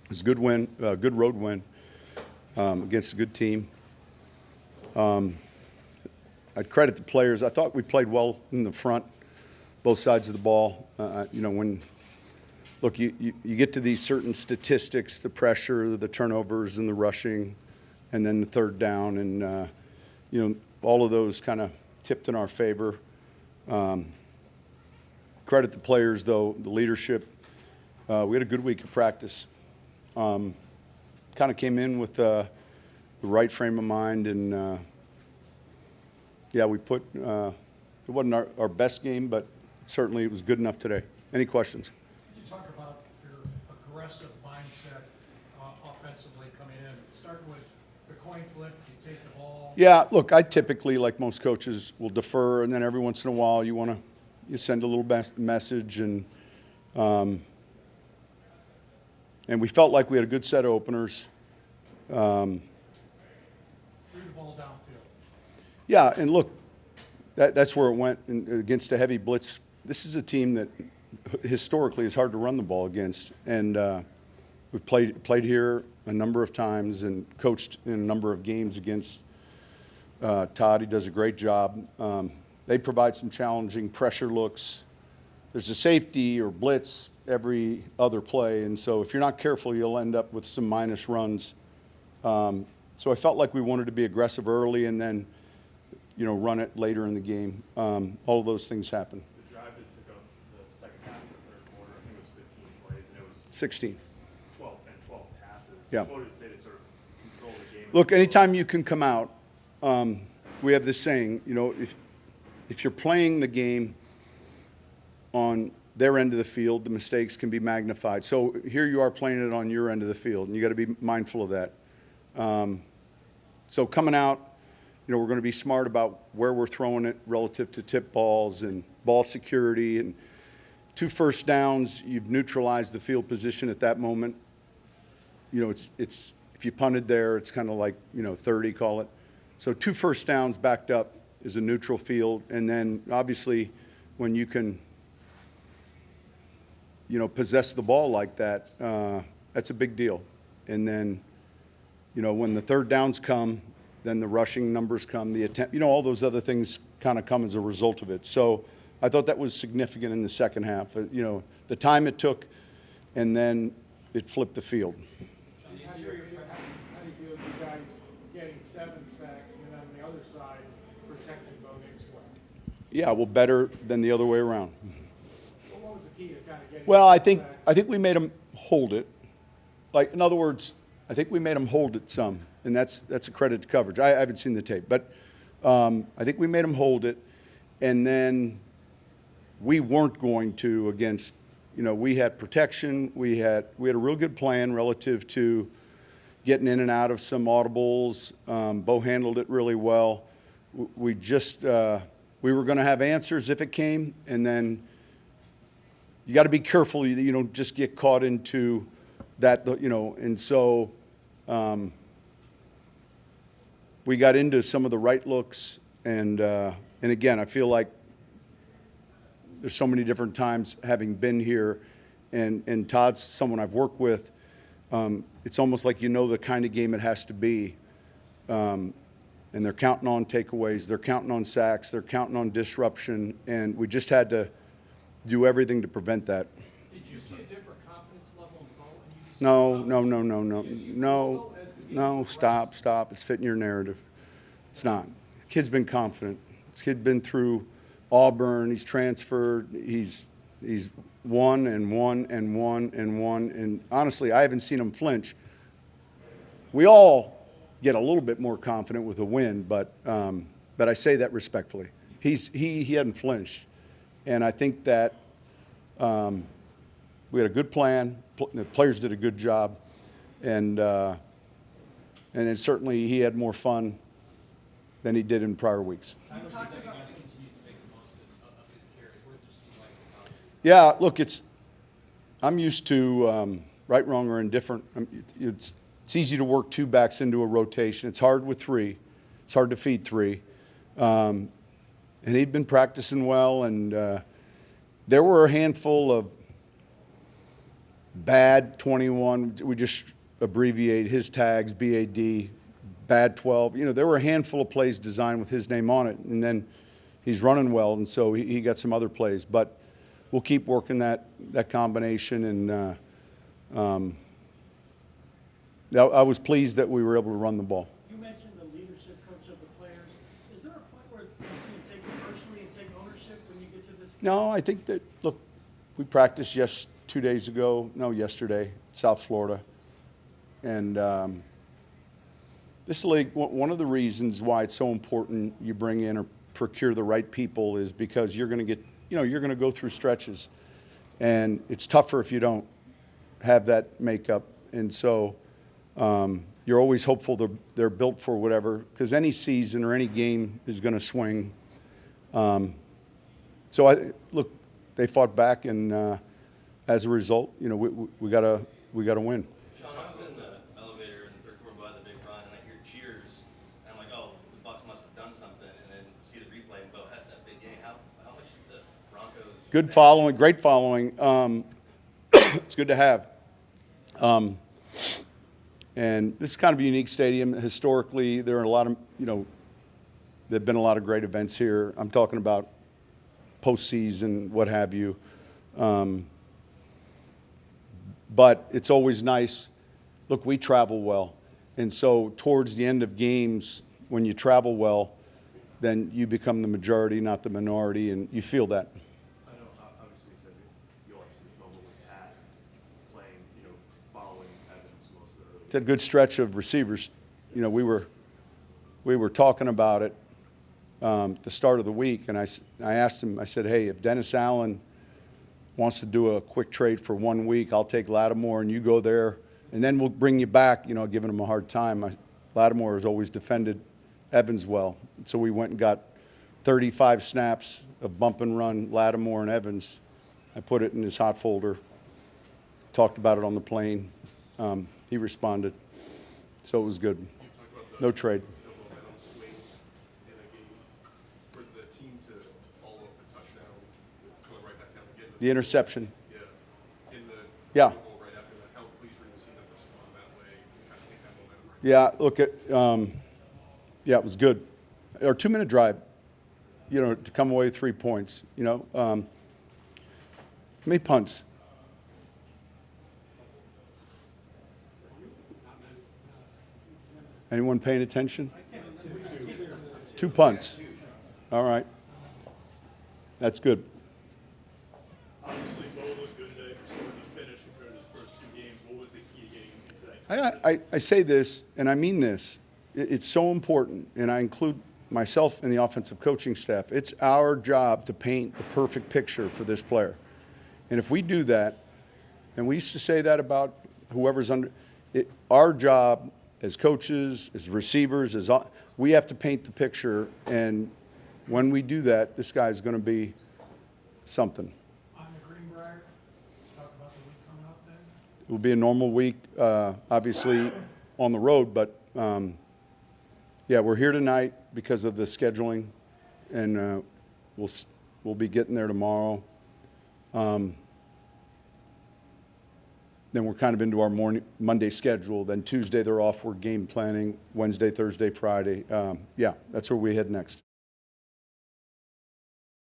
It was a good win, good road win against a good team. I'd credit the players. I thought we played well in the front, both sides of the ball. When you get to these certain statistics, the pressure, the turnovers, and the rushing, and then the third down, and all of those kind of tipped in our favor. Credit the players, though, the leadership. We had a good week of practice. Kind of came in with the right frame of mind, and we put. It wasn't our best game, but certainly it was good enough today. Any questions? Could you talk about your aggressive mindset offensively coming in, starting with the coin flip, you take the ball? Yeah, look, I typically, like most coaches, will defer, and then every once in a while you send a little message, and we felt like we had a good set of openers. Threw the ball downfield. Yeah, and look, that's where it went against a heavy blitz. This is a team that historically is hard to run the ball against, and we've played here a number of times and coached in a number of games against Todd. He does a great job. They provide some challenging pressure looks. There's a safety or blitz every other play, and so if you're not careful, you'll end up with some minus runs. So I felt like we wanted to be aggressive early and then, run it later in the game. All of those things happen. The drive that took up the second half of the third quarter, I think it was 15 plays, and it was 16. 12 passes. Yeah. What would it say to sort of control the game? Look, anytime you can come out, we have this saying, if you're playing the game on their end of the field, the mistakes can be magnified. So here you are playing it on your end of the field, and you got to be mindful of that. So coming out, we're going to be smart about where we're throwing it relative to tip balls and ball security. And 2 first downs, you've neutralized the field position at that moment. It's if you punted there, it's kind of like 30, call it. So 2 first downs backed up is a neutral field, and then obviously when you can possess the ball like that, that's a big deal. And then when the third downs come, then the rushing numbers come, the attempt, all those other things kind of come as a result of it. So I thought that was significant in the second half. The time it took, and then it flipped the field. How do you feel you guys getting 7 sacks and then on the other side protecting Bo Nix well? Yeah, well, better than the other way around. Well, what was the key to kind of getting? Well, I sacks? think we made them hold it. Like, in other words, I think we made them hold it some, and that's a credit to coverage. I haven't seen the tape, but I think we made them hold it, and then we weren't going to against. We had protection. We had a real good plan relative to getting in and out of some audibles. Bo handled it really well. We were going to have answers if it came, and then you got to be careful that you don't just get caught into that, and so we got into some of the right looks, and again, I feel like there's so many different times having been here, and Todd's someone I've worked with. It's almost like the kind of game it has to be, and they're counting on takeaways, they're counting on sacks, they're counting on disruption, and we just had to do everything to prevent that. Did you see a different confidence level in Bo? No, stop. It's fitting your narrative. It's not. The kid's been confident. This kid's been through Auburn. He's transferred. He's won, and honestly, I haven't seen him flinch. We all get a little bit more confident with a win, but I say that respectfully. He hadn't flinched, and I think that we had a good plan. The players did a good job, and then certainly he had more fun than he did in prior weeks. Yeah, look, I'm used to right, wrong, or indifferent. It's easy to work 2 backs into a rotation. It's hard with 3. It's hard to feed 3. And he'd been practicing well, and there were a handful of Bad 21, we just abbreviate his tags, BAD, Bad 12. You know, there were a handful of plays designed with his name on it, and then he's running well, and so he got some other plays. But we'll keep working that combination, and I was pleased that we were able to run the ball. You mentioned the leadership coach of the players. Is there a point where you see him take it personally and take ownership when you get to this? No, I think that, look, we practiced 2 days ago, yesterday, South Florida. And this league, one of the reasons why it's so important you bring in or procure the right people is because you're going to you're going to go through stretches. And it's tougher if you don't have that makeup. And so you're always hopeful they're built for whatever, because any season or any game is going to swing. So look, they fought back, and as a result, we got to win. Sean, I was in the elevator in the third quarter by the big run, and I hear cheers, and I'm like, oh, the Bucs must have done something, and then see the replay, and Bo has that big game. How much is the Broncos? Good following, great following. It's good to have. And this is kind of a unique stadium. Historically, there are a lot of, there have been a lot of great events here. I'm talking about postseason, what have you. But it's always nice. Look, we travel well. And so towards the end of games, when you travel well, then you become the majority, not the minority, and you feel that. I know, obviously, you said you'll obviously fumble with Pat playing, following Evans most of the early. It's a good stretch of receivers. We were talking about it the start of the week, and I asked him, I said, hey, if Dennis Allen wants to do a quick trade for 1 week, I'll take Lattimore and you go there, and then we'll bring you back, giving him a hard time. Lattimore has always defended Evans well. So we went and got 35 snaps of bump and run, Lattimore and Evans. I put it in his hot folder, talked about it on the plane. He responded. So it was good. No trade. Momentum swings in a game for the team to follow up the touchdown with coming right back down again. The interception. Yeah. In the Yeah. goal right after that. How pleased were you to see them respond that way and kind of take that momentum right? Yeah, look it was good. Our 2-minute drive, to come away with 3 points, how many punts? Anyone paying attention? 2 punts. All right. That's good. Obviously, Bo looked good today for sort of the finish compared to his first 2 games. What was the key to getting him today? I say this, and I mean this. It's so important, and I include myself in the offensive coaching staff. It's our job to paint the perfect picture for this player. And if we do that, and we used to say that about whoever's under it, our job as coaches, as receivers, we have to paint the picture, and when we do that, this guy's going to be something. On the Greenbrier, let's talk about the week coming up then. It will be a normal week, obviously on the road, but yeah, we're here tonight because of the scheduling, and we'll be getting there tomorrow. Then we're kind of into our Monday schedule. Then Tuesday they're off. We're game planning. Wednesday, Thursday, Friday. Yeah, that's where we head next.